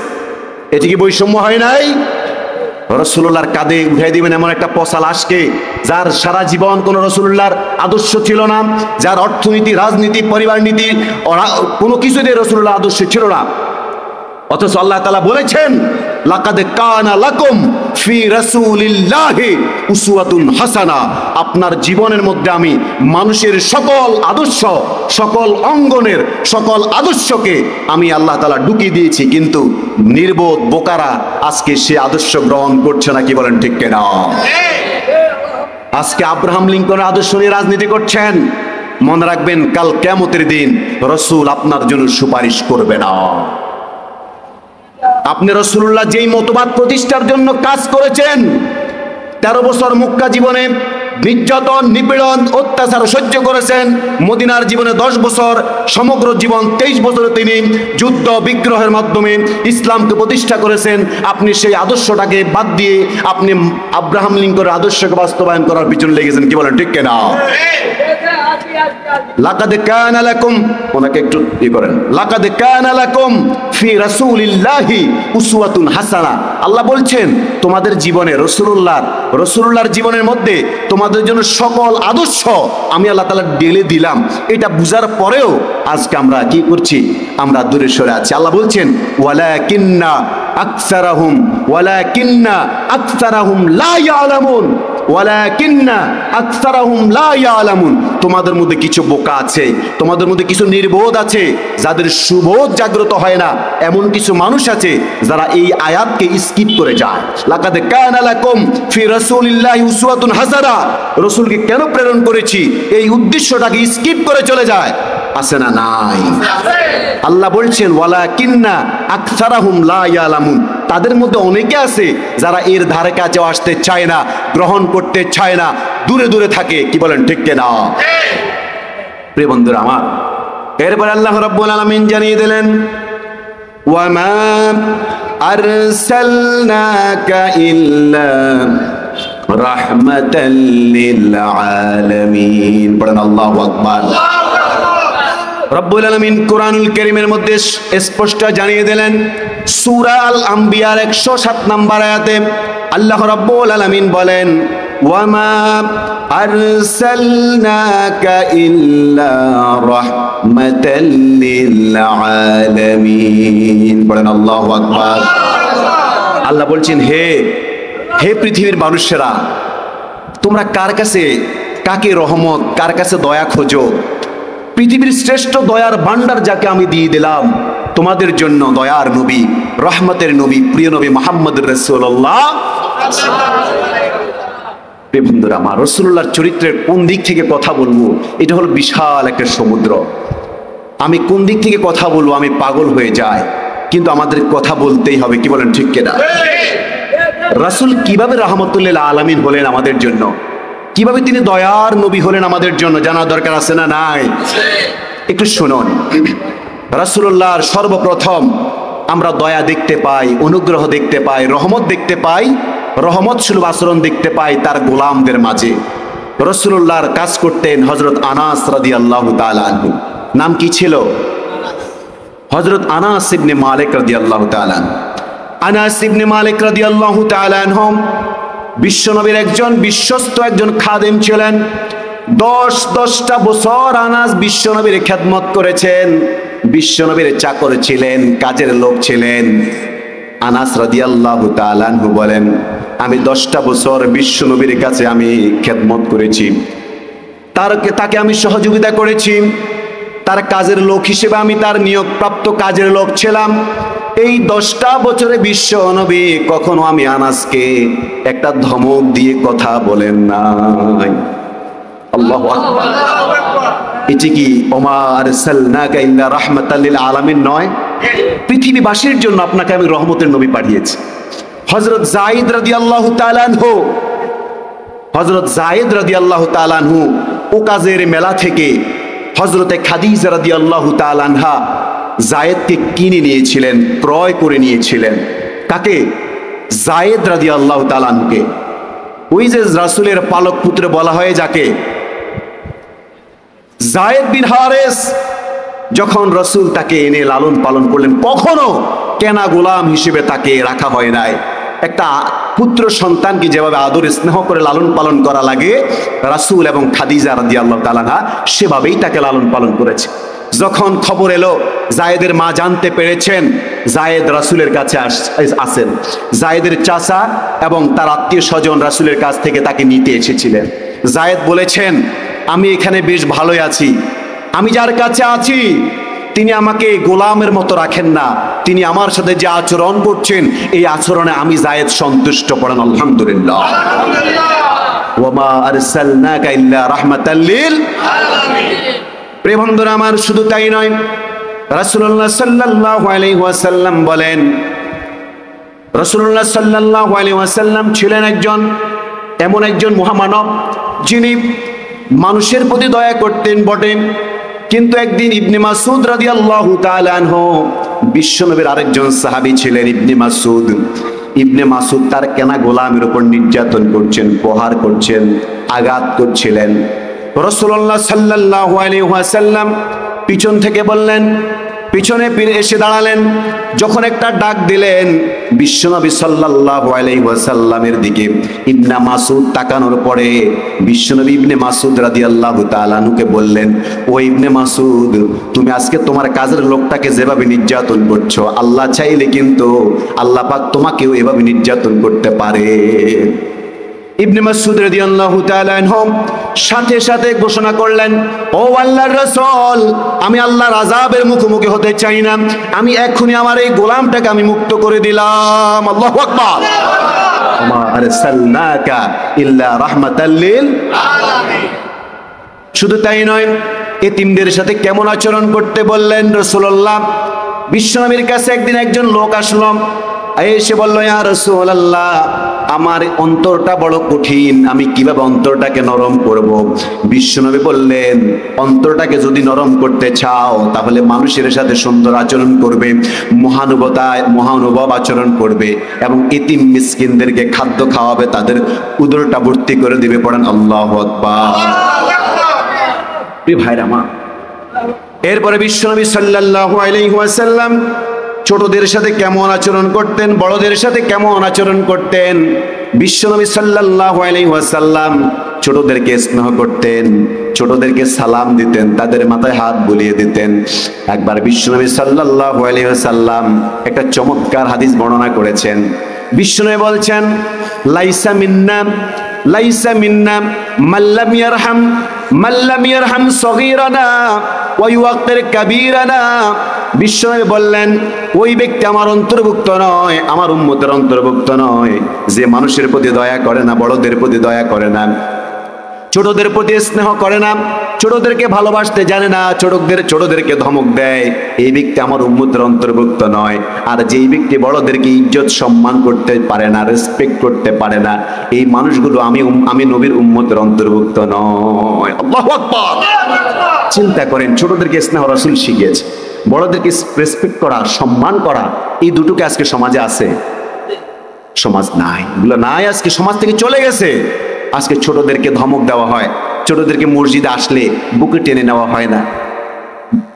A: এটা কি বৈষম্য হয় নাই? রাসূলুল্লাহর কাঁধে উঠাই দিবেন এমন একটা পচা লাশকে, যার সারা জীবন কোন রাসূলুল্লাহর আদর্শ ছিল না, যার অর্থনীতি, রাজনীতি, পরিবার নীতি কোনো কিছুতে রাসূলুল্লাহর আদর্শ ছিল না। অথচ আল্লাহ তাআলা বলেছেন লাকাদ কানা লাকুম ফি রাসূলিল্লাহি উসওয়াতুন হাসানা। আপনার জীবনের মধ্যে আমি মানুষের সকল আদর্শ, সকল অঙ্গনের সকল আদর্শকে আমি আল্লাহ তাআলা ঢুকিয়ে দিয়েছি, কিন্তু নির্বোধ বোকারা আজকে সে আদর্শ গ্রহণ করছে না। কি বলেন ঠিক কিনা? আজকে আব্রাহাম লিঙ্কনের আদর্শ নিয়ে রাজনীতি করছেন। মনে রাখবেন, কাল কিয়ামতের দিন রাসূল আপনার জন্য সুপারিশ করবে না। আপনি রাসূলুল্লাহ যেই মতবাদ প্রতিষ্ঠার জন্য কাজ করেছেন, 13 বছর মক্কা জীবনে নির্যাতন, নিপীড়ন, অত্যাচার সহ্য করেছেন। মদিনার জীবনে 10 বছর, সমগ্র জীবন 23 বছরে তিনি যুদ্ধ বিগ্রহের মাধ্যমে ইসলামকে প্রতিষ্ঠা করেছেন। আপনি সেই আদর্শটাকে বাদ দিয়ে আপনি আব্রাহাম লিঙ্কনের আদর্শকে বাস্তবায়ন করার পিছনে লেগেছেন। কি বলেন ঠিক কিনা? লাকাদ কানা লাকুম, ওনাকে একটু করেন, লাকাদ কানা লাকুম ফি রাসূলিল্লাহি উসওয়াতুন হাসানা। আল্লাহ বলছেন তোমাদের জীবনে রাসূলুল্লাহর জীবনের মধ্যে তোমাদের জন্য সকল আদর্শ আমি আল্লাহ তাআলা ঢেলে দিলাম। এটা বুঝার পরেও আজকে আমরা কি করছি? আমরা দূরে সরে আছি। আল্লাহ বলছেন ওয়ালাকিন্না আকসারাহুম লা ইয়ালামুন, ওয়ালাকিন্না আকসারাহুম লা ইয়ালামুন। তোমাদের মধ্যে কিছু বোকা আছে, তোমাদের মধ্যে কিছু নির্বোধ আছে, যাদের সুবোধ জাগ্রত হয় না। এমন কিছু মানুষ আছে যারা এই আয়াতকে স্কিপ করে যায়। লাকাদ কানা লাকুম ফি রাসূলিল্লাহি উসওয়াতুন হাসানা, রাসূলকে কেন প্রেরণ করেছি এই উদ্দেশ্যটাকে স্কিপ করে চলে যায়। আছে না? নাই। আল্লাহ বলছেন ওয়ালাকিন্না আকসারাহুম লা ইয়ালামুন, তাদের মধ্যে অনেকে আছে যারা এর ধারে কাছে আসতে চায় না, গ্রহণ করতে চায় না, দূরে দূরে থাকে। কি বলেন ঠিক কিনা? প্রিয় বন্ধুরা আমার, এরপর আল্লাহ রাব্বুল আলামিন জানিয়ে দিলেন ওয়ামা আরসালনাকা ইল্লা রাহমাতাল লিল আলামিন। পড়েন আল্লাহু আকবার। রব্বুল আলামিন কোরআনুল কারীমের মধ্যে স্পষ্ট জানিয়ে দিলেন, সূরা আল আম্বিয়ার 107 নম্বর আয়াতে আল্লাহ রাব্বুল আলামিন বলেন ওয়ামা আরসালনাকা ইল্লা রাহমাতাল লিল আলামিন। বলেন আল্লাহু আকবার। আল্লাহ বলছেন হে পৃথিবীর মানুষেরা, তোমরা কার কাছে, কাকে রহমত, কার কাছে দয়া খোঁজো? পৃথিবীর শ্রেষ্ঠ দয়ার ভান্ডার যাকে আমি দিয়ে দিলাম তোমাদের জন্য, দয়ার নবী, রহমতের নবী, প্রিয় নবী মুহাম্মদুর রাসূলুল্লাহ। প্রিয় বন্ধুরা আমার, রাসূলুল্লাহর চরিত্রের কোন দিক থেকে কথা বলবো, এটা হলো বিশাল একটা সমুদ্র। আমি কোন দিক থেকে কথা বলবো আমি পাগল হয়ে যাই, কিন্তু আমাদের কথা বলতেই হবে। কি বলেন ঠিক কিনা? রাসূল কিভাবে রাহমাতুল লিল আলামিন হলেন আমাদের জন্য, কিভাবে তিনি দয়ার নবী হলেন আমাদের জন্য, জানার দরকার আছে না নাই? একটু শুনুন। রাসূলুল্লাহর সর্বপ্রথম আমরা দয়া দেখতে পাই, অনুগ্রহ দেখতে পাই, রহমত দেখতে পাই, রহমত সুলভ আচরণ দেখতে পাই তার গোলামদের মাঝে। রাসূলুল্লাহর কাজ করতেন হযরত আনাস রাদিয়াল্লাহু তাআলা আনহু। নাম কি ছিল? হযরত আনাস ইবনে মালিক রাদিয়াল্লাহু তাআলা আনহু। আনাস ইবনে মালিক রাদিয়াল্লাহু তাআলা আনহু বিশ্বনবীর একজন বিশ্বস্ত একজন খাদেম ছিলেন। দশটা বছর আনাস বিশ্বনবীর খেদমত করেছেন, বিশ্বনবীর চাকর ছিলেন, কাজের লোক ছিলেন। আনাস রাদিয়াল্লাহু তাআলা আনহু বলেন, আমি 10টা বছর বিশ্বনবীর কাছে আমি খেদমত করেছি, তাকে আমি সহযোগিতা করেছি, তার কাজের লোক হিসেবে আমি তার নিয়োগপ্রাপ্ত কাজের লোক ছিলাম। এই 10টা বছরে বিশ্বনবী কখনো আমি আনাসকে একটা ধমক দিয়ে কথা বলেন নাই। আল্লাহু আকবার। এটি কি ওমা আরসালনাকা ইল্লা রাহমাতাল লিল আলামিন নয়? পৃথিবীবাসীর জন্য আপনাকে আমি রহমতের নবী পাঠিয়েছি। হযরত যায়েদ রাদিয়াল্লাহু তাআলা আনহু, হযরত যায়েদ রাদিয়াল্লাহু তাআলা আনহু ওকাজের মেলা থেকে হযরতে খাদিজা রাদিয়াল্লাহু তাআলা আনহা যায়েদকে কিনে নিয়েছিলেন, ক্রয় করে নিয়েছিলেন। কাকে? যায়েদ রাদিয়াল্লাহু তাআলা আনহুকে। ওই যে রাসূলের পালক পুত্র বলা হয় যাকে, যায়েদ বিন হারেস, যখন রাসূল তাকে এনে লালন পালন করলেন, কখনো কেনা গোলাম হিসেবে তাকে রাখা হয় নাই। একটা পুত্র সন্তানকে যেভাবে আদর স্নেহ করে লালন পালন করা লাগে, রাসূল এবং খাদিজা রাদিয়াল্লাহু তাআলা আনহা সেভাবেই তাকে লালন পালন করেছে। যখন খবর এলো, যায়েদের মা জানতে পেরেছেন যায়েদ রাসূলের কাছে আসেন, যায়েদের চাচা এবং তার আত্মীয় স্বজন রাসূলের কাছ থেকে তাকে নিতে এসেছিলেন। যায়েদ বলেছেন, আমি এখানে বেশ ভালোই আছি, আমি যার কাছে আছি তিনি আমাকে গোলামের মতো রাখেন না, তিনি আমার সাথে যে আচরণ করছেন এই আচরণে আমি যায়েদ সন্তুষ্ট। পড়েন আলহামদুলিল্লাহ। ওয়ামা আরসালনাকা ইল্লা রাহমাতাল লিল আলামিন। প্রিয় বন্ধুরা আমার, শুধু তাই নয়, রাসূলুল্লাহ সাল্লাল্লাহু আলাইহি ওয়াসাল্লাম বলেন, রাসূলুল্লাহ সাল্লাল্লাহু আলাইহি ওয়াসাল্লাম ছিলেন এমন একজন মহামানব যিনি মানুষের প্রতি দয়া করতেন বটে। কিন্তু একদিন ইবনে মাসউদ রাদিয়াল্লাহু তাআলা আনহু, বিশ্বনবীর আরেকজন সাহাবী ছিলেন ইবনে মাসউদ, ইবনে মাসউদ তার কেনা গোলামের উপর নির্যাতন করছেন, প্রহার করছেন, আঘাত করছিলেন। রাসূলুল্লাহ সাল্লাল্লাহু আলাইহি ওয়াসাল্লাম পিছন থেকে বললেন, পিছনে ফিরে এসে দাঁড়ালেন, যখন একটা ডাক দিলেন, বিশ্বনবী সাল্লাল্লাহু আলাইহি ওয়াসাল্লামের দিকে ইবনে মাসউদ তাকানোর পরে বিশ্বনবী ইবনে মাসউদ রাদিয়াল্লাহু তাআলা আনহুকে বললেন, ও ইবনে মাসউদ, তুমি আজকে তোমার কাজের লোকটাকে যেভাবে নির্যাতন করছো, আল্লাহ চাইলে কিন্তু আল্লাহ পাক তোমাকেও এভাবে নির্যাতন করতে পারে। ইবনে মাসউদ রাদিয়াল্লাহু তাআলা আনহু সাথে সাথে ঘোষণা করলেন, ও আল্লাহর রাসূল, আমি আল্লাহর আযাবের মুখোমুখি হতে চাই না, আমি এখনই আমার এই গোলামটাকে আমি মুক্ত করে দিলাম। আল্লাহু আকবার। ওমা আরসালনাকা ইল্লা রাহমাতাল লিল আলামিন। শুধু তাই নয়, এতিমদের সাথে কেমন আচরণ করতে বললেন রাসূলুল্লাহ। বিশ্বনবীর কাছে একদিন একজন লোক আসলো, এসে বলল, ইয়া রাসূলুল্লাহ, আমার অন্তরটা বড় কঠিন, আমি কিভাবে অন্তরটাকে নরম করব? বিশ্বনবী বললেন, অন্তরটাকে যদি নরম করতে চাও তাহলে মানুষের সাথে সুন্দর আচরণ করবে, মহানুভব আচরণ করবে এবং এতিম মিসকিনদেরকে খাদ্য খাওয়াবে, তাদের উদরটা ভর্তি করে দিবে। পড়েন আল্লাহু আকবার। ভাইরা মা, এরপরে বিশ্বনবী সাল্লাল্লাহু আলাইহি ওয়াসাল্লাম ছোটদের সাথে কেমন আচরণ করতেন, বড়দের সাথে কেমন আচরণ করতেন। বিশ্বনবী সাল্লাল্লাহু আলাইহি ওয়াসাল্লাম ছোটদেরকে স্নেহ করতেন, ছোটদেরকে সালাম দিতেন, তাদের মাথায় হাত বুলিয়ে দিতেন। একবার বিশ্বনবী সাল্লাল্লাহু আলাইহি ওয়াসাল্লাম একটা চমৎকার হাদিস বর্ণনা করেছেন। বিশ্বনবী বলছেন, লাইসা মিন্না লাইসা মিন্না মাল্লাম ইয়ারহাম সগীরানা ওয়া ইউওয়াক্কির কাবীরানা। বিশ্বনবী বললেন, ওই ব্যক্তি আমার অন্তর্ভুক্ত নয়, আমার উম্মতের অন্তর্ভুক্ত নয় যে মানুষের প্রতি দয়া করে না, বড়দের প্রতি দয়া করে না, ছোটদের প্রতি স্নেহ করে না, ছোটদেরকে ভালোবাসতে জানে না, ছোটদেরকে ধমক দেয়, এই ব্যক্তি আমার উম্মতের অন্তর্ভুক্ত নয়। আর যেই ব্যক্তি বড়দেরকে ইজ্জত সম্মান করতে পারে না, রেসপেক্ট করতে পারে না, এই মানুষগুলো আমি নবীর উম্মতের অন্তর্ভুক্ত নয়। আল্লাহু আকবার। চিন্তা করেন, ছোটদেরকে স্নেহ রাসূল শিখিয়েছে, বড়দেরকে রেসপেক্ট করা, সম্মান করা, এই দুটোকে আজকে সমাজে আছে? সমাজ নাই, এগুলো নাই, আজকে সমাজ থেকে চলে গেছে। আজকে ছোটদেরকে ধমক দেওয়া হয়, ছোটদেরকে মসজিদে আসলে বুকে টেনে নেওয়া হয় না,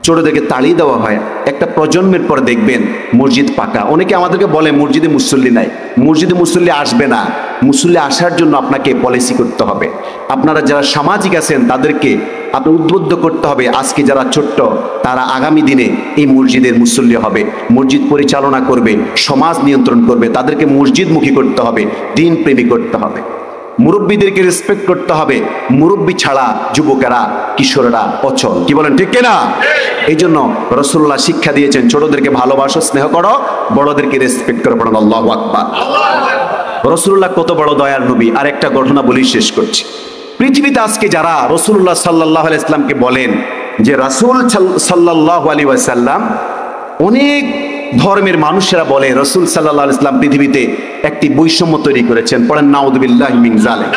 A: ছোটদেরকে তাড়িয়ে দেওয়া হয়, একটা প্রজন্মের পর দেখবেন মসজিদ পাকা। অনেকে আমাদেরকে বলে মসজিদে মুসল্লি নাই, মসজিদে মুসল্লি আসবে না। মুসল্লি আসার জন্য আপনাকে পলিসি করতে হবে। আপনারা যারা সামাজিক আছেন তাদেরকে আপনি উদ্বুদ্ধ করতে হবে। আজকে যারা ছোট্ট তারা আগামী দিনে এই মসজিদের মুসল্লি হবে, মসজিদ পরিচালনা করবে, সমাজ নিয়ন্ত্রণ করবে। তাদেরকে মসজিদমুখী করতে হবে, দিন প্রেমী করতে হবে, মুরব্বীদেরকে রেসপেক্ট করতে হবে। মুরব্বী ছাড়া যুবকেরা কিশোররা অচল। কি বলেন ঠিক কিনা? এই জন্য রাসূলুল্লাহ শিক্ষা দিয়েছেন ছোটদেরকে ভালোবাসো, স্নেহ করো, বড়দেরকে রেসপেক্ট করো। পড়ুন আল্লাহু আকবার। রাসূলুল্লাহ কত বড় দয়ার নবী। আর একটা ঘটনা বলি শেষ করছি। পৃথিবীতে আজকে যারা রাসূলুল্লাহ সাল্লাল্লাহু আলাইহি ওয়াসাল্লামকে বলেন যে রাসূল সাল্লাল্লাহু আলাইহি ওয়াসাল্লাম, অনেক ধর্মের মানুষেরা বলে রাসূল সাল্লাল্লাহু আলাইহি ওয়াসাল্লাম পৃথিবীতে একটি বৈষম্য তৈরি করেছেন। পড়েন নাউযুবিল্লাহি মিন যালিক।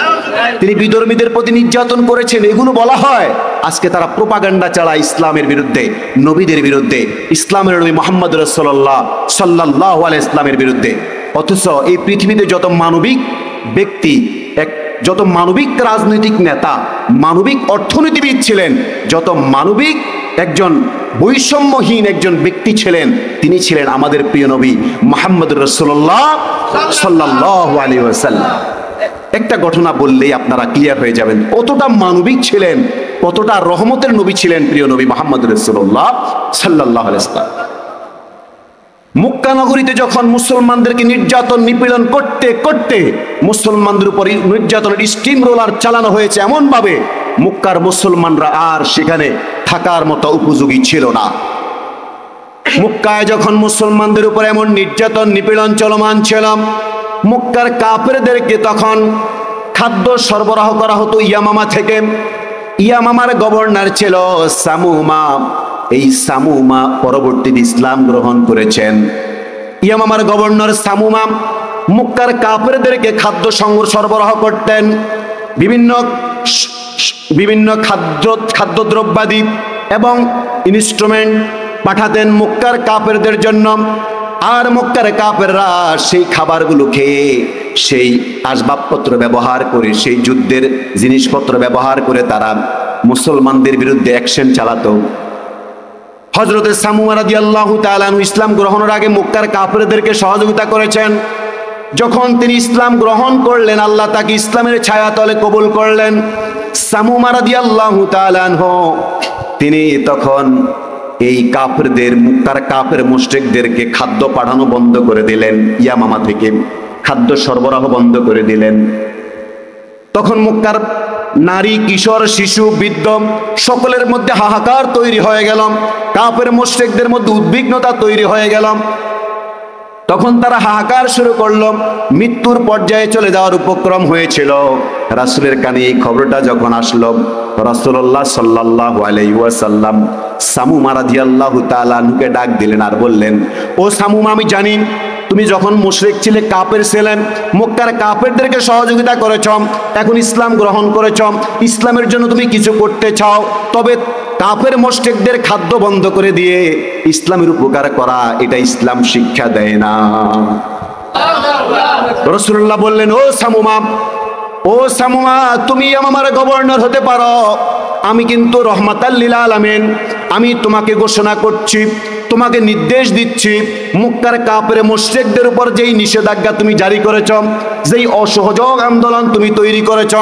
A: তিনি বিধর্মীদের প্রতি নির্যাতন করেছেন, এগুলো বলা হয়। আজকে তারা প্রোপাগান্ডা চালায় ইসলামের বিরুদ্ধে, নবীদের বিরুদ্ধে, ইসলামের নবী মুহাম্মদ রাসূলুল্লাহ সাল্লাল্লাহু আলাইহি ওয়াসাল্লামের বিরুদ্ধে। অথচ এই পৃথিবীতে যত মানবিক ব্যক্তি, যত মানবিক রাজনৈতিক নেতা, মানবিক অর্থনীতিবিদ ছিলেন, যত মানবিক একজন বৈষম্যহীন একজন ব্যক্তি ছিলেন, তিনি ছিলেন আমাদের প্রিয় নবী মুহাম্মদ রাসূলুল্লাহ সাল্লাল্লাহু আলাইহি ওয়াসাল্লাম। একটা ঘটনা বললেই আপনারা ক্লিয়ার হয়ে যাবেন কতটা মানবিক ছিলেন, কতটা রহমতের নবী ছিলেন প্রিয় নবী মুহাম্মদ রাসূলুল্লাহ সাল্লাল্লাহু আলাইহি ওয়াসাল্লাম। মক্কা নগরীতে যখন মুসলমানদেরকে নির্যাতন নিপীড়ন করতে করতে মুসলমানদের উপর নির্যাতনের স্টিম রোলার চালানো হয়েছে এমন ভাবে মক্কার মুসলমানরা আর সেখানে থাকার মতো উপযোগী ছিল না। মক্কায় যখন মুসলমানদের উপর এমন নির্যাতন নিপীড়ন চলমান ছিল, মক্কার কাফেরদেরকে তখন খাদ্য সরবরাহ করা হতো ইয়ামামা থেকে। ইয়ামামার গভর্নর ছিল সামুমা। এই সামুমা পরবর্তীতে ইসলাম গ্রহণ করেছেন। ইয়ামামার গভর্নর সামুমা মক্কার কাফেরদেরকে খাদ্য সরবরাহ করতেন, বিভিন্ন খাদ্যদ্রব্যাদি এবং ইনস্ট্রুমেন্ট পাঠাতেন মক্কার কাফেরদের জন্য। আর মক্কার কাফেররা সেই খাবারগুলো খেয়ে, সেই আসবাবপত্র ব্যবহার করে, সেই যুদ্ধের জিনিসপত্র ব্যবহার করে তারা মুসলমানদের বিরুদ্ধে অ্যাকশন চালাতো। হযরত সামুমা রাদিয়াল্লাহু তাআলা আনহু ইসলাম গ্রহণের আগে মক্কার কাফেরদেরকে সহযোগিতা করেছেন। যখন তিনি ইসলাম গ্রহণ করলেন, আল্লাহ তাকে ইসলামের ছায়াতলে কবুল করলেন। সামুমা রাদিয়াল্লাহু তাআলা আনহু তিনি তখন এই কাফেরদের, মক্কার কাফের মুশরিকদেরকে খাদ্য পাঠানো বন্ধ করে দিলেন, ইয়ামামা থেকে খাদ্য সরবরাহ বন্ধ করে দিলেন। তখন মক্কার নারী, কিশোর, শিশু, বৃদ্ধ সকলের মধ্যে হাহাকার তৈরি হয়ে গেল, কাফের মুশরিকদের মধ্যে উদ্বিগ্নতা তৈরি হয়ে গেল। তখন তারা হাহাকার শুরু করলো, মৃত্যুর পর্যায়ে চলে যাওয়ার উপক্রম হয়েছিল। রাসূলের কানে এই খবরটা যখন আসলো, রাসূলুল্লাহ সাল্লাল্লাহু আলাইহি ওয়াসাল্লাম সামুমা রাদিয়াল্লাহু তাআলা আনহুকে ডাক দিলেন আর বললেন, ও সামুমা, আমি জানি তুমি যখন মুশরিক ছিলে, কাফের ছিলেন, মক্কার কাফেরদেরকে সহযোগিতা করেছ, এখন ইসলাম গ্রহণ করেছ, ইসলামের জন্য তুমি কিছু করতে চাও, তবে কাফের মুশরিকদের খাদ্য বন্ধ করে দিয়ে ইসলামের উপকার করা, এটা ইসলাম শিক্ষা দেয় না। রাসূলুল্লাহ বললেন, ও সামুমা, তুমি আমার গভর্নর হতে পারো, আমি কিন্তু রহমাতাল লিল আলামিন। আমি তোমাকে ঘোষণা করছি, তোমাকে নির্দেশ দিচ্ছি, মক্কার কাফের মুশরিকদের উপর যেই নিষেধাজ্ঞা তুমি জারি করেছ, যেই অসহযোগ আন্দোলন তুমি তৈরি করেছ,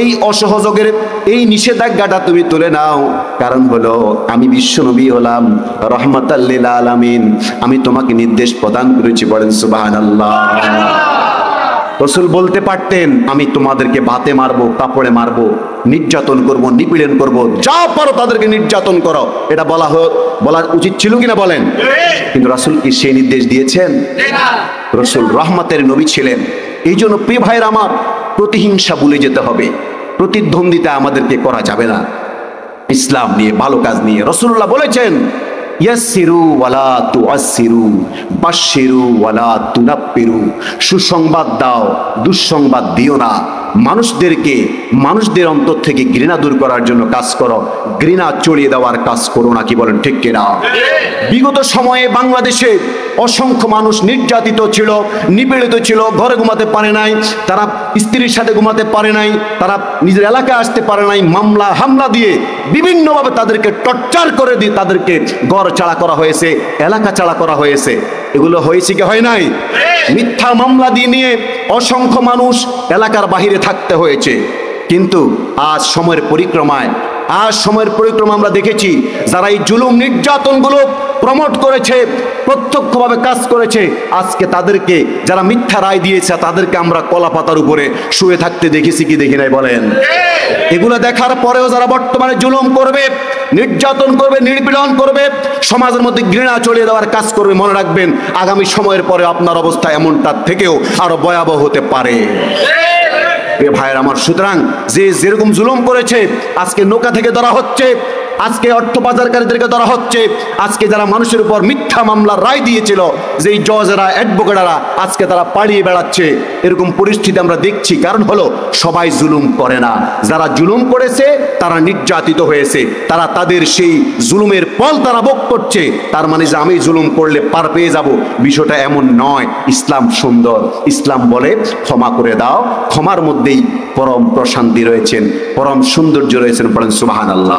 A: এই অসহযোগের এই নিষেধাজ্ঞাটা তুমি তুলে নাও। কারণ হলো আমি বিশ্বনবী হলাম, রহমাতাল লিল আলামিন, আমি তোমাকে নির্দেশ প্রদান করেছি। বলেন সুবহানাল্লাহ। রাসূল বলতে পারতেন, আমি তোমাদেরকে ভাতে মারবো, কাপড়ে মারবো, নির্যাতন করব, নিপীড়ন করব, যা পারো তাদেরকে নির্যাতন করো, এটা বলা উচিত ছিল কিনা বলেন? কিন্তু রাসূল কি সেই নির্দেশ দিয়েছেন? রাসূল রহমতের নবী ছিলেন। এই জন্য প্রিয় ভাইয়ের আমার, প্রতিহিংসা ভুলে যেতে হবে, প্রতিদ্বন্দ্বিতা আমাদেরকে করা যাবে না। ইসলাম নিয়ে, ভালো কাজ নিয়ে রাসূলুল্লাহ বলেছেন, ইয়াসসিরু ওয়ালা তুআসসিরু, বাশশিরু ওয়ালা তুনাফফিরু, সুসংবাদ দাও, দুঃসংবাদ দিও না। মানুষদের অন্তর থেকে ঘৃণা দূর করার জন্য কাজ করো, ঘৃণা চড়িয়ে দেওয়ার কাজ করো না। কি বলেন ঠিক কিনা? বিগত সময়ে বাংলাদেশে অসংখ্য মানুষ নির্যাতিত ছিল, নিপীড়িত ছিল, ঘরে ঘুমাতে পারে নাই, তারা স্ত্রীর সাথে ঘুমাতে পারে নাই, তারা নিজের এলাকায় আসতে পারে নাই, মামলা হামলা দিয়ে বিভিন্নভাবে তাদেরকে টর্চার করে দিয়ে তাদেরকে ঘর ছাড়া করা হয়েছে, এলাকা ছাড়া করা হয়েছে। এগুলো হয়েছে কি হয় নাই? মিথ্যা মামলা দিয়ে নিয়ে অসংখ্য মানুষ এলাকার বাহিরে থাকতে হয়েছে। কিন্তু আজ সময়ের পরিক্রমায় আমরা দেখেছি যারা এই জুলুম নির্যাতনগুলো প্রমোট করেছে, প্রত্যক্ষভাবে কাজ করেছে, আজকে তাদেরকে যারা মিথ্যা রায় দিয়েছে তাদেরকে আমরা কলা পাতার উপরে শুয়ে থাকতে দেখেছি কি দেখি নাই বলেন? এগুলো দেখার পরেও যারা বর্তমানে জুলুম করবে, নির্যাতন করবে, নিপীড়ন করবে, সমাজের মধ্যে ঘৃণা ছড়িয়ে দেওয়ার কাজ করবে, মনে রাখবেন আগামী সময়ের পরে আপনার অবস্থা এমনটার থেকেও আরো ভয়াবহ হতে পারে। ভাইয়ের আমার, সুতরাং যে যেরকম জুলুম করেছে আজকে নৌকা থেকে ধরা হচ্ছে, আজকে অর্থ পাচারকারীদেরকে ধরা হচ্ছে, আজকে যারা মানুষের উপর মিথ্যা মামলার রায় দিয়েছিল, যেই জজেরা, অ্যাডভোকেটরা, আজকে তারা পালিয়ে বেড়াচ্ছে। এরকম পরিস্থিতি আমরা দেখছি। কারণ হলো সবাই জুলুম করে না, যারা জুলুম করেছে তারা নির্যাতিত হয়েছে, তারা তাদের সেই জুলুমের ফল তারা ভোগ করছে। তার মানে যে আমি জুলুম করলে পার পেয়ে যাব, বিষয়টা এমন নয়। ইসলাম সুন্দর, ইসলাম বলে ক্ষমা করে দাও, ক্ষমার মধ্যেই পরম প্রশান্তি রয়েছেন, পরম সৌন্দর্য রয়েছেন। পড়েন সুবহানাল্লাহ।